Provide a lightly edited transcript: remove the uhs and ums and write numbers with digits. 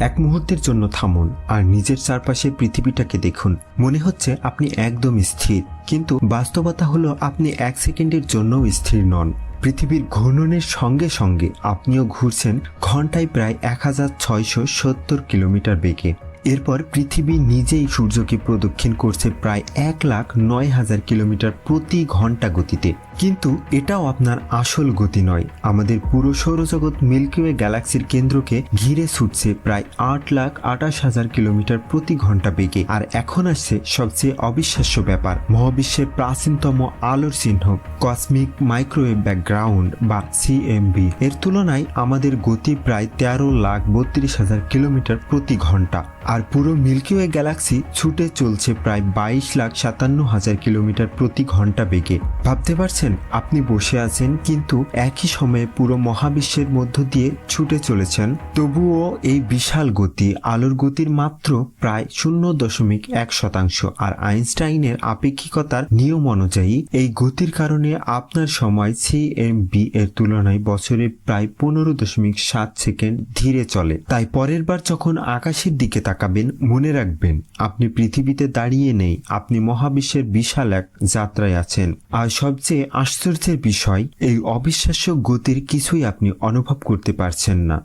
এক মুহূর্তের জন্য থামুন আর নিজের চারপাশে পৃথিবীটাকে দেখুন। মনে হচ্ছে আপনি একদম স্থির, কিন্তু বাস্তবতা হলো আপনি এক সেকেন্ডের জন্যও স্থির নন। পৃথিবীর ঘূর্ণনের সঙ্গে সঙ্গে আপনিও ঘুরছেন ঘন্টায় প্রায় 1670 কিলোমিটার বেগে। এরপর পৃথিবী নিজেই সূর্যকে প্রদক্ষিণ করছে প্রায় 1,09,000 কিলোমিটার প্রতি ঘন্টা গতিতে। কিন্তু এটাও আপনার আসল গতি নয়। আমাদের পুরো সৌরজগৎ মিল্কিওয়ে গ্যালাক্সির কেন্দ্রকে ঘিরে ছুটছে প্রায় 8,28,000 কিলোমিটার প্রতি ঘন্টা বেগে। আর এখন আসছে সবচেয়ে অবিশ্বাস্য ব্যাপার, মহাবিশ্বের প্রাচীনতম আলোর চিহ্ন কসমিক মাইক্রোওয়েভ ব্যাকগ্রাউন্ড বা সিএমবি এর তুলনায় আমাদের গতি প্রায় 13,32,000 কিলোমিটার প্রতি ঘন্টা। আর পুরো মিল্কিওয়ে গ্যালাক্সি ছুটে চলছে প্রায় 22,57,000 কিলোমিটার প্রতি ঘন্টা বেগে। ভাবতে পারছেন, আপনি বসে আছেন কিন্তু একই সময়ে পুরো মহাবিশ্বের মধ্য দিয়ে ছুটে চলেছেন। তবুও এই বিশাল গতি আলোর গতির মাত্র প্রায় 0.1%। আর আইনস্টাইনের আপেক্ষিকতার নিয়ম অনুযায়ী এই গতির কারণে আপনার সময় সিএমবি এর তুলনায় বছরে প্রায় 15.7 সেকেন্ড ধীরে চলে। তাই পরের বার যখন আকাশের দিকে তাকাবেন, মনে রাখবেন আপনি পৃথিবীতে দাঁড়িয়ে নেই, আপনি মহাবিশ্বের বিশাল এক যাত্রায় আছেন। আর সবচেয়ে আশ্চর্যের বিষয়, এই অবিশ্বাস্য গতির কিছুই আপনি অনুভব করতে পারছেন না।